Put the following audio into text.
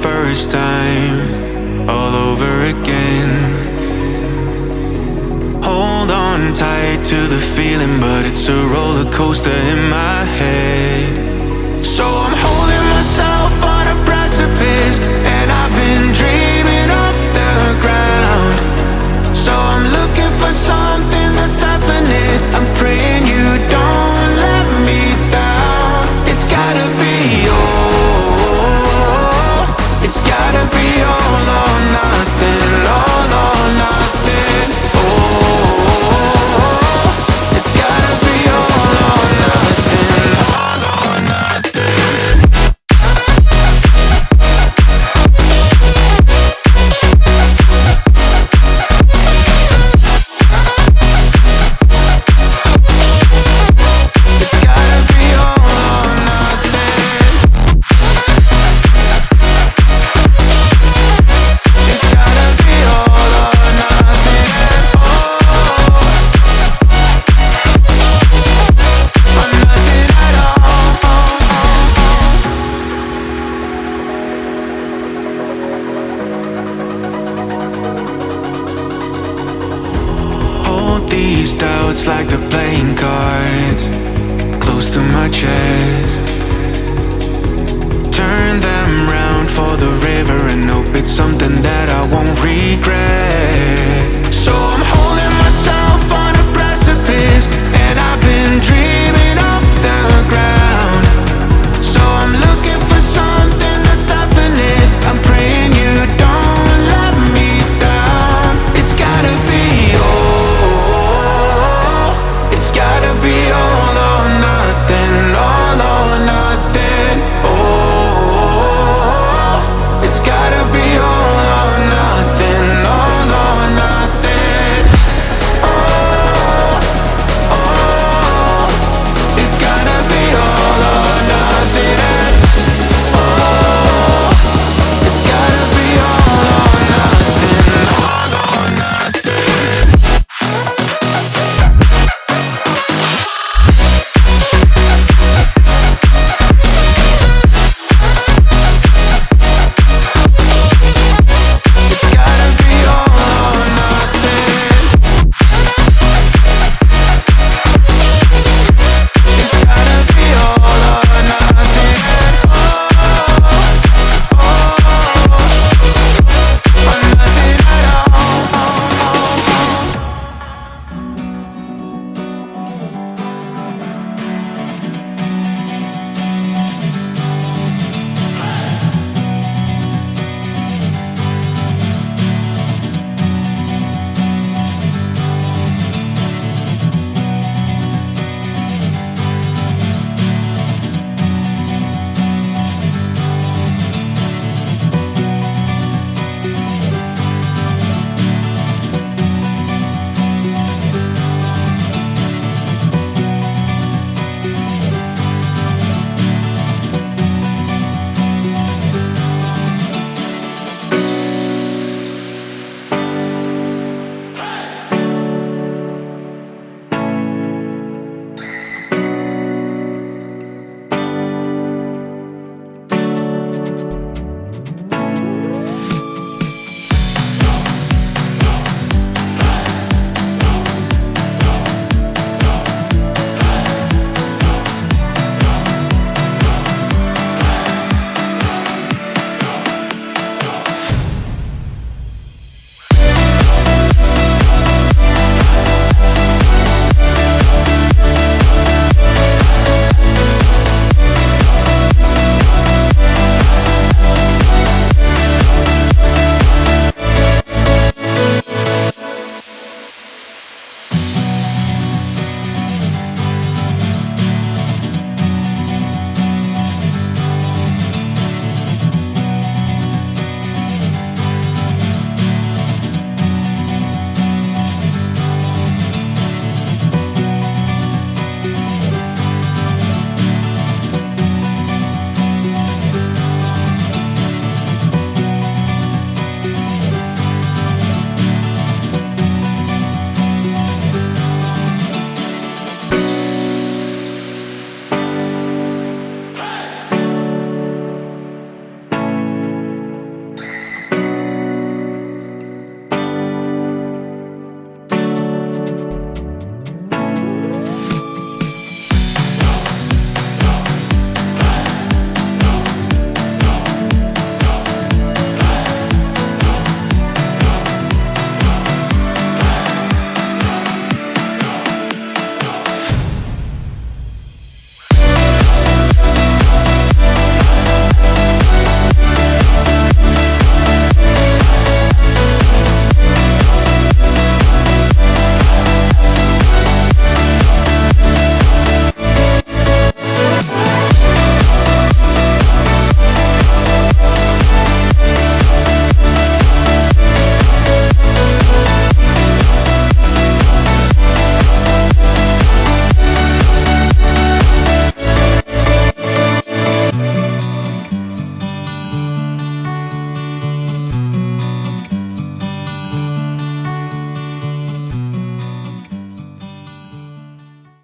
first time, all over again. Hold on tight to the feeling, but it's a roller coaster in my head. So I'm holding myself on a precipice, and I've been dreaming off the ground. So I'm looking for something that's definite. I'm praying you don't let me down. It's gotta be all. It's gotta be all or nothing. All or nothing. Oh, it's gotta be all or nothing. All or nothing. These doubts like the playing cards close to my chest. Turn them round for the